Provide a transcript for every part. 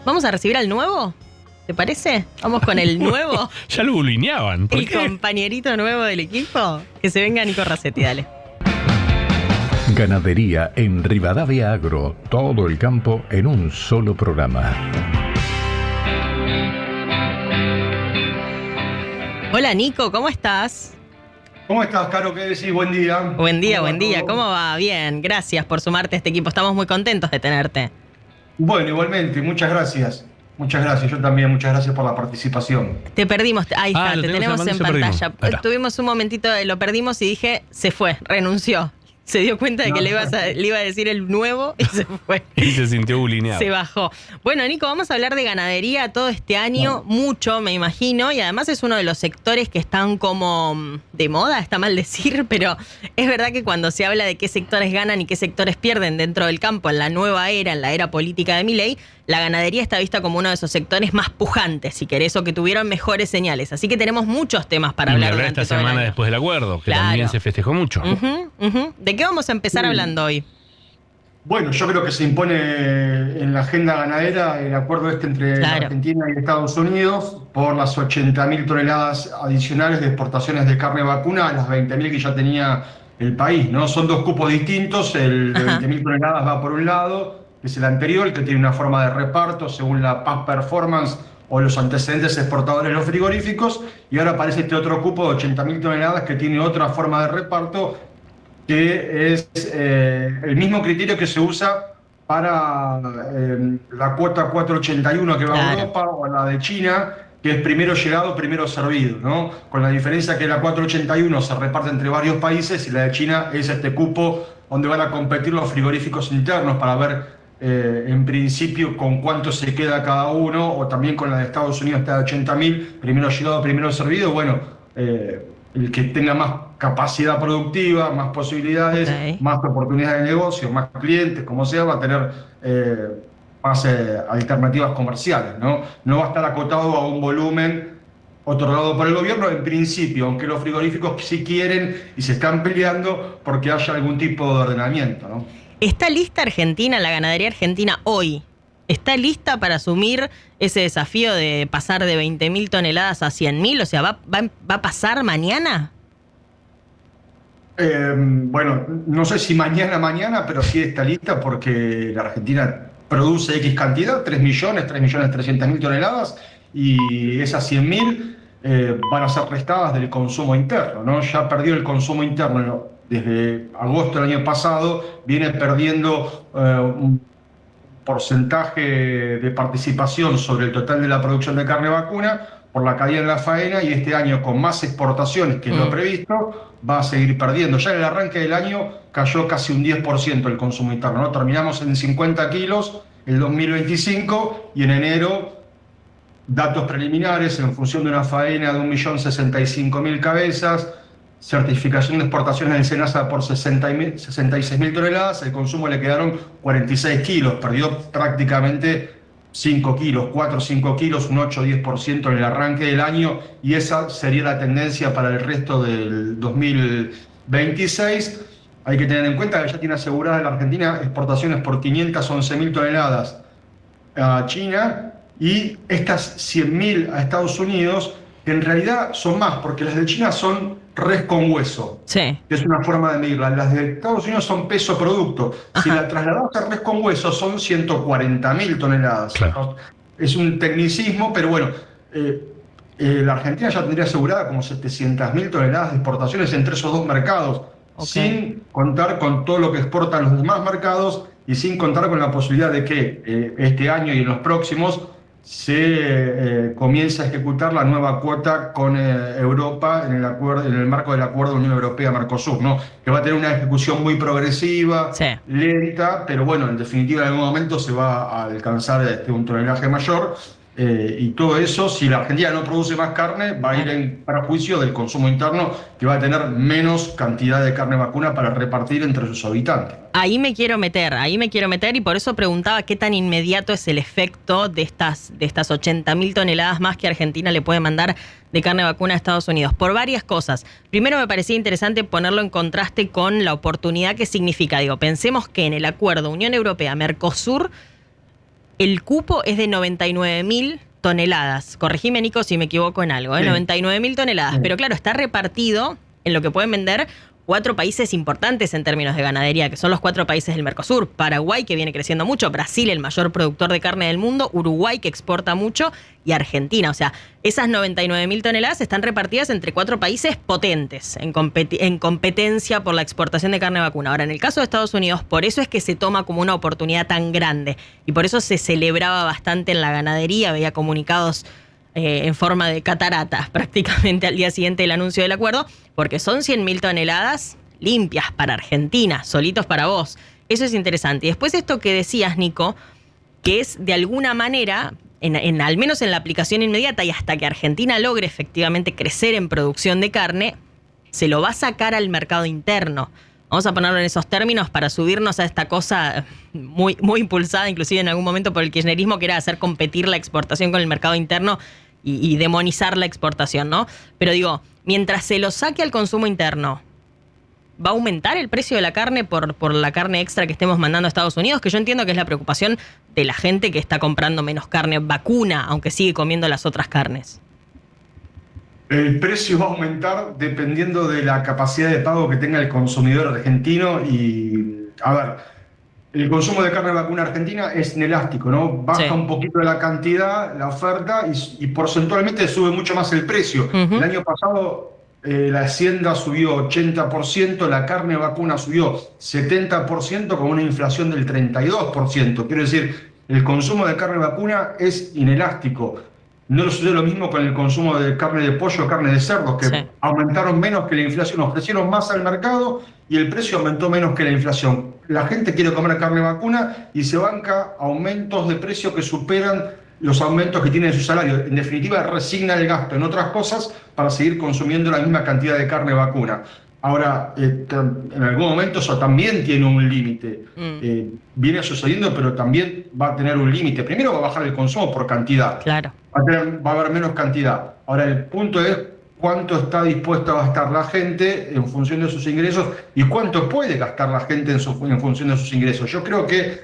¿Vamos a recibir al nuevo? ¿Te parece? ¿Vamos con el nuevo? Ya lo bulineaban. ¿Por ¿El qué? compañerito nuevo del equipo? Que se venga Nico Racetti, dale. Ganadería en Rivadavia Agro. Todo el campo en un solo programa. Hola Nico, ¿cómo estás? ¿Cómo estás, Caro? ¿Qué decís? Buen día. Buen día. ¿Cómo va? Bien, gracias por sumarte a este equipo. Estamos muy contentos de tenerte. Bueno, igualmente, muchas gracias. Muchas gracias, yo también, muchas gracias por la participación. Te perdimos, ahí está, lo te tenemos en pantalla. Tuvimos un momentito, lo perdimos y dije, se fue, renunció. Se dio cuenta de que le iba a decir el nuevo y se fue. Y se sintió bulineado. Se bajó. Bueno, Nico, vamos a hablar de ganadería todo este año, mucho, me imagino, y además es uno de los sectores que están como de moda, está mal decir, pero es verdad que cuando se habla de qué sectores ganan y qué sectores pierden dentro del campo en la nueva era, en la era política de Milei, la ganadería está vista como uno de esos sectores más pujantes, si querés, o que tuvieron mejores señales. Así que tenemos muchos temas para hablar durante esta todo el semana año. después del acuerdo, que Claro. también se festejó mucho. ¿De qué vamos a empezar hablando hoy? Bueno, yo creo que se impone en la agenda ganadera el acuerdo entre la Argentina y Estados Unidos por las 80.000 toneladas adicionales de exportaciones de carne vacuna a las 20.000 que ya tenía el país, ¿no? Son dos cupos distintos, el de 20.000 toneladas va por un lado, que es el anterior, que tiene una forma de reparto según la Past Performance o los antecedentes exportadores de los frigoríficos, y ahora aparece este otro cupo de 80.000 toneladas que tiene otra forma de reparto, que es el mismo criterio que se usa para la cuota 481 que va a Europa o la de China, que es primero llegado, primero servido, ¿no? Con la diferencia que la 481 se reparte entre varios países y la de China es este cupo donde van a competir los frigoríficos internos para ver en principio con cuánto se queda cada uno, o también con la de Estados Unidos está de 80.000, primero llegado, primero servido. Bueno, el que tenga más capacidad productiva, más posibilidades, más oportunidades de negocio, más clientes, como sea, va a tener más alternativas comerciales, ¿no? No va a estar acotado a un volumen otorgado por el gobierno, en principio, aunque los frigoríficos sí quieren y se están peleando porque haya algún tipo de ordenamiento, ¿no? ¿Está lista Argentina, la ganadería argentina hoy? ¿Está lista para asumir ese desafío de pasar de 20.000 toneladas a 100.000? O sea, ¿va a pasar mañana? Bueno, no sé si mañana, pero sí está lista porque la Argentina produce X cantidad, 3.300.000 toneladas, y esas 100.000 van a ser restadas del consumo interno, ¿no? Ya perdió el consumo interno desde agosto del año pasado, viene perdiendo un porcentaje de participación sobre el total de la producción de carne vacuna por la caída en la faena, y este año con más exportaciones que lo previsto va a seguir perdiendo. Ya en el arranque del año cayó casi un 10% el consumo interno, ¿no? Terminamos en 50 kilos el 2025 y en enero datos preliminares en función de una faena de 1.065.000 cabezas, certificación de exportaciones del SENASA por 66.000 toneladas, el consumo le quedaron 46 kilos, perdió prácticamente 5 kilos, 4 o 5 kilos, un 8-10% en el arranque del año, y esa sería la tendencia para el resto del 2026. Hay que tener en cuenta que ya tiene asegurada la Argentina exportaciones por 511.000 toneladas a China y estas 100.000 a Estados Unidos, que en realidad son más, porque las de China son res con hueso, que es una forma de medirla. Las de Estados Unidos son peso producto. Si la trasladamos a res con hueso son 140.000 toneladas. Claro. Es un tecnicismo, pero bueno, la Argentina ya tendría asegurada como 700.000 toneladas de exportaciones entre esos dos mercados, sin contar con todo lo que exportan los demás mercados y sin contar con la posibilidad de que este año y en los próximos se comienza a ejecutar la nueva cuota con Europa en el marco del acuerdo Unión Europea-Mercosur, ¿no? Que va a tener una ejecución muy progresiva, lenta, pero bueno, en definitiva en algún momento se va a alcanzar un tonelaje mayor, y todo eso, si la Argentina no produce más carne, va a ir en perjuicio del consumo interno, que va a tener menos cantidad de carne vacuna para repartir entre sus habitantes. Ahí me quiero meter, y por eso preguntaba qué tan inmediato es el efecto de estas 80.000 toneladas más que Argentina le puede mandar de carne vacuna a Estados Unidos, por varias cosas. Primero, me parecía interesante ponerlo en contraste con la oportunidad que significa. Pensemos que en el acuerdo Unión Europea-Mercosur El cupo es de 99.000 toneladas. Corregime, Nico, si me equivoco en algo. 99.000 toneladas. Sí. Pero claro, está repartido en lo que pueden vender 4 países importantes en términos de ganadería, que son los 4 países del Mercosur. Paraguay, que viene creciendo mucho, Brasil, el mayor productor de carne del mundo, Uruguay, que exporta mucho, y Argentina. O sea, esas 99.000 toneladas están repartidas entre 4 países potentes en competencia por la exportación de carne vacuna. Ahora, en el caso de Estados Unidos, por eso es que se toma como una oportunidad tan grande. Y por eso se celebraba bastante en la ganadería, veía comunicados en forma de cataratas prácticamente al día siguiente del anuncio del acuerdo, porque son 100.000 toneladas limpias para Argentina, solitos para vos. Eso es interesante. Y después esto que decías, Nico, que es de alguna manera, al menos en la aplicación inmediata y hasta que Argentina logre efectivamente crecer en producción de carne, se lo va a sacar al mercado interno. Vamos a ponerlo en esos términos para subirnos a esta cosa muy, muy impulsada, inclusive en algún momento por el kirchnerismo, que era hacer competir la exportación con el mercado interno y demonizar la exportación, ¿no? Pero digo, mientras se lo saque al consumo interno, ¿va a aumentar el precio de la carne por la carne extra que estemos mandando a Estados Unidos? Que yo entiendo que es la preocupación de la gente que está comprando menos carne vacuna, aunque sigue comiendo las otras carnes. El precio va a aumentar dependiendo de la capacidad de pago que tenga el consumidor argentino y, a ver, el consumo de carne vacuna argentina es inelástico, ¿no? Baja un poquito la cantidad, la oferta y porcentualmente sube mucho más el precio. El año pasado la hacienda subió 80%, la carne vacuna subió 70% con una inflación del 32%. Quiero decir, el consumo de carne vacuna es inelástico. No lo sucede lo mismo con el consumo de carne de pollo o carne de cerdo, que aumentaron menos que la inflación, ofrecieron más al mercado y el precio aumentó menos que la inflación. La gente quiere comer carne vacuna y se banca aumentos de precio que superan los aumentos que tiene su salario. En definitiva, resigna el gasto en otras cosas para seguir consumiendo la misma cantidad de carne vacuna. Ahora, en algún momento eso también tiene un límite. Viene sucediendo, pero también va a tener un límite. Primero va a bajar el consumo por cantidad. Claro. Va a haber menos cantidad. Ahora, el punto es cuánto está dispuesta a gastar la gente en función de sus ingresos y cuánto puede gastar la gente en función de sus ingresos. Yo creo que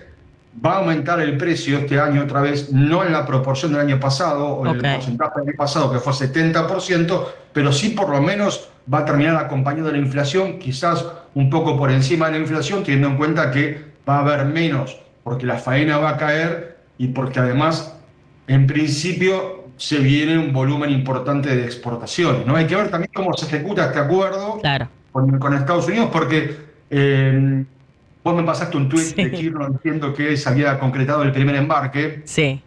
va a aumentar el precio este año otra vez, no en la proporción del año pasado o en el porcentaje del año pasado, que fue 70%, pero sí por lo menos va a terminar acompañado de la inflación, quizás un poco por encima de la inflación, teniendo en cuenta que va a haber menos, porque la faena va a caer y porque además, en principio, se viene un volumen importante de exportaciones, ¿no? Hay que ver también cómo se ejecuta este acuerdo con Estados Unidos, porque vos me pasaste un tuit de Kirchner diciendo que se había concretado el primer embarque. Sí.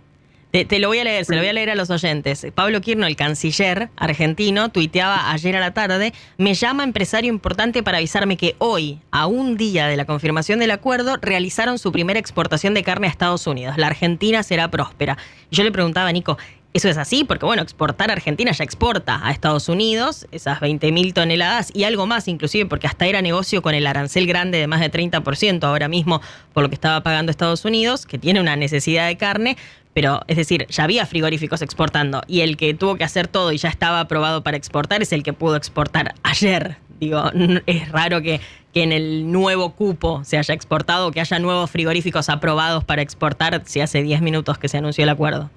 Te lo voy a leer, se lo voy a leer a los oyentes. Pablo Kirchner, el canciller argentino, tuiteaba ayer a la tarde: me llama empresario importante para avisarme que hoy, a un día de la confirmación del acuerdo, realizaron su primera exportación de carne a Estados Unidos. La Argentina será próspera. Y yo le preguntaba a Nico, ¿eso es así? Porque bueno, exportar a Argentina ya exporta a Estados Unidos esas 20.000 toneladas y algo más inclusive, porque hasta era negocio con el arancel grande de más de 30% ahora mismo por lo que estaba pagando Estados Unidos, que tiene una necesidad de carne. Pero, es decir, ya había frigoríficos exportando y el que tuvo que hacer todo y ya estaba aprobado para exportar es el que pudo exportar ayer. Digo, es raro que en el nuevo cupo se haya exportado o que haya nuevos frigoríficos aprobados para exportar si hace 10 minutos que se anunció el acuerdo.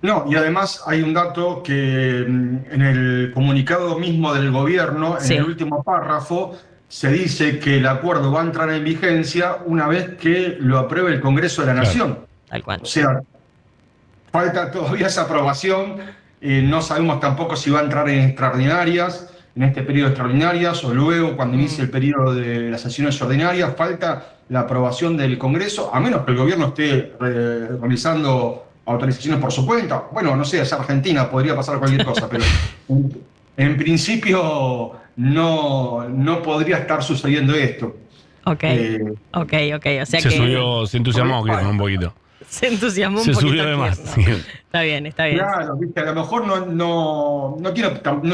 No, y además hay un dato que en el comunicado mismo del gobierno, en el último párrafo, se dice que el acuerdo va a entrar en vigencia una vez que lo apruebe el Congreso de la Nación. Tal cual. O sea, falta todavía esa aprobación, no sabemos tampoco si va a entrar en extraordinarias, en este periodo de extraordinarias o luego cuando inicie el periodo de las sesiones ordinarias. Falta la aprobación del Congreso, a menos que el gobierno esté realizando autorizaciones por su cuenta. Bueno, no sé, es Argentina, podría pasar cualquier cosa, pero en principio no podría estar sucediendo esto. Ok. O sea se entusiasmó un poquito. Se entusiasmó un poquito. Se subió de más. Sí. Está bien. Claro, ¿viste? A lo mejor no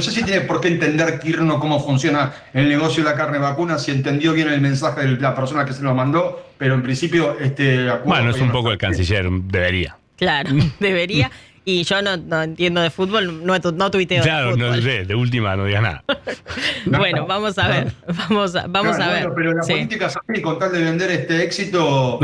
sé si tiene por qué entender Kirchner cómo funciona el negocio de la carne vacuna, si entendió bien el mensaje de la persona que se lo mandó, pero en principio este acuerdo... Bueno, es un poco el canciller, debería. Claro, debería. Y yo no entiendo de fútbol, no tuiteo de fútbol. Claro, no sé, de última no digas nada. Bueno, vamos a ver. Vamos a ver. Pero la política es así, con tal de vender este éxito...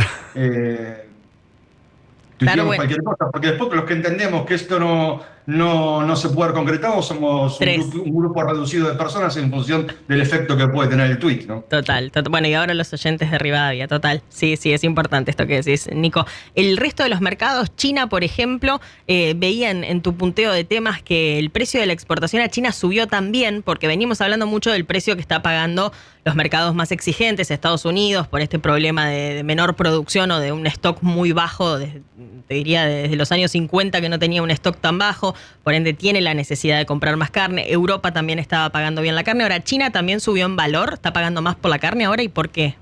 tuiteamos bueno. cualquier cosa, porque después los que entendemos que esto no se puede haber concretado somos un grupo reducido de personas en función del efecto que puede tener el tuit, ¿no? Total. Bueno, y ahora los oyentes de Rivadavia, total. Sí, es importante esto que decís, Nico. El resto de los mercados, China, por ejemplo, veían en tu punteo de temas que el precio de la exportación a China subió también, porque venimos hablando mucho del precio que está pagando los mercados más exigentes, Estados Unidos, por este problema de menor producción o de un stock muy bajo, te diría desde los años 50 que no tenía un stock tan bajo, por ende tiene la necesidad de comprar más carne. Europa también estaba pagando bien la carne. Ahora China también subió en valor, está pagando más por la carne ahora, ¿y por qué?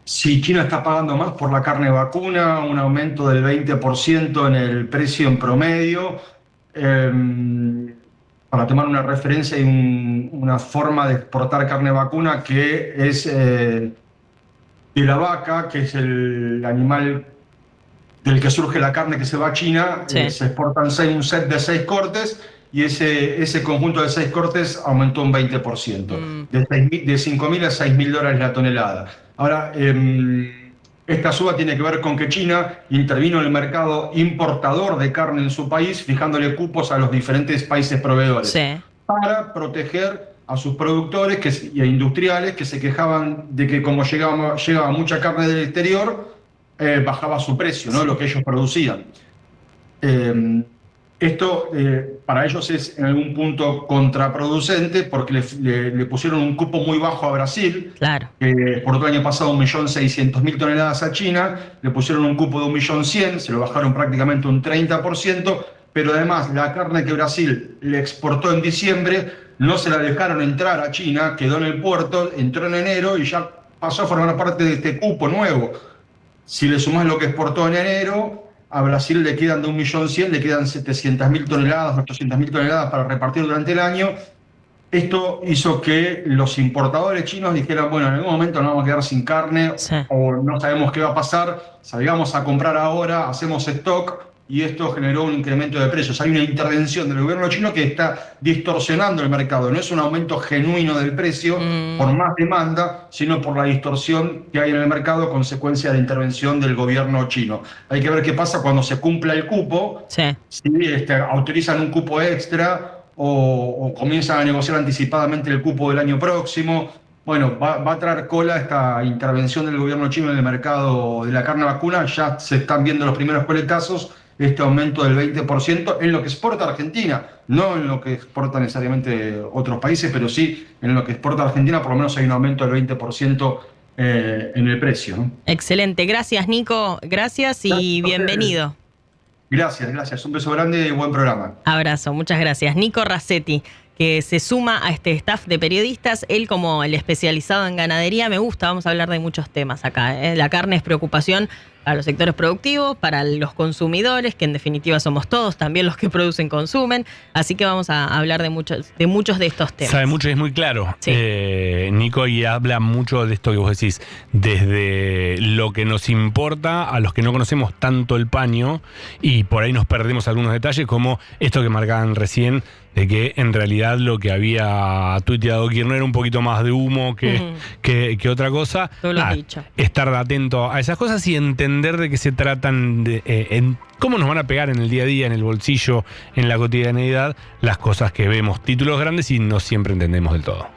Sí, China está pagando más por la carne vacuna, un aumento del 20% en el precio en promedio. Para tomar una referencia, hay una forma de exportar carne vacuna que es de la vaca, que es el animal del que surge la carne que se va a China. Sí. Se exportan un set de 6 cortes y ese conjunto de 6 cortes aumentó un 20%, de $5.000 a $6.000 la tonelada. Ahora, esta suba tiene que ver con que China intervino en el mercado importador de carne en su país, fijándole cupos a los diferentes países proveedores, Sí. para proteger a sus productores y a industriales que se quejaban de que como llegaba mucha carne del exterior, bajaba su precio, ¿no? Lo que ellos producían. Esto para ellos es en algún punto contraproducente porque le pusieron un cupo muy bajo a Brasil. Claro. Por todo el año pasado 1.600.000 toneladas a China, le pusieron un cupo de 1.100.000, se lo bajaron prácticamente un 30%, pero además la carne que Brasil le exportó en diciembre no se la dejaron entrar a China, quedó en el puerto, entró en enero y ya pasó a formar parte de este cupo nuevo. Si le sumás lo que exportó en enero, a Brasil le quedan de 1.100.000, le quedan 700.000 toneladas, 800.000 toneladas para repartir durante el año. Esto hizo que los importadores chinos dijeran, bueno, en algún momento nos vamos a quedar sin carne, Sí. o no sabemos qué va a pasar, salgamos a comprar ahora, hacemos stock, y esto generó un incremento de precios. Hay una intervención del gobierno chino que está distorsionando el mercado. No es un aumento genuino del precio por más demanda, sino por la distorsión que hay en el mercado a consecuencia de la intervención del gobierno chino. Hay que ver qué pasa cuando se cumpla el cupo, Sí. si autorizan un cupo extra o comienzan a negociar anticipadamente el cupo del año próximo. Bueno, va a traer cola esta intervención del gobierno chino en el mercado de la carne vacuna. Ya se están viendo los primeros coletazos, este aumento del 20% en lo que exporta Argentina, no en lo que exporta necesariamente otros países, pero sí en lo que exporta Argentina, por lo menos hay un aumento del 20% en el precio, ¿no? Excelente. Gracias, Nico. Gracias y Gracias. bienvenido. Gracias. Un beso grande y buen programa. Abrazo, muchas gracias. Nico Rasetti, que se suma a este staff de periodistas, él como el especializado en ganadería. Me gusta, vamos a hablar de muchos temas acá. La carne es preocupación para los sectores productivos, para los consumidores, que en definitiva somos todos, también los que producen, consumen. Así que vamos a hablar de muchos de estos temas. Sabe mucho y es muy claro. Sí. Nico, y habla mucho de esto que vos decís, desde lo que nos importa a los que no conocemos tanto el paño, y por ahí nos perdemos algunos detalles, como esto que marcaban recién, de que en realidad lo que había tuiteado Kirchner era un poquito más de humo que otra cosa. Todo lo dicho. Estar atento a esas cosas y entender de qué se tratan, en cómo nos van a pegar en el día a día, en el bolsillo, en la cotidianeidad, las cosas que vemos, títulos grandes y no siempre entendemos del todo.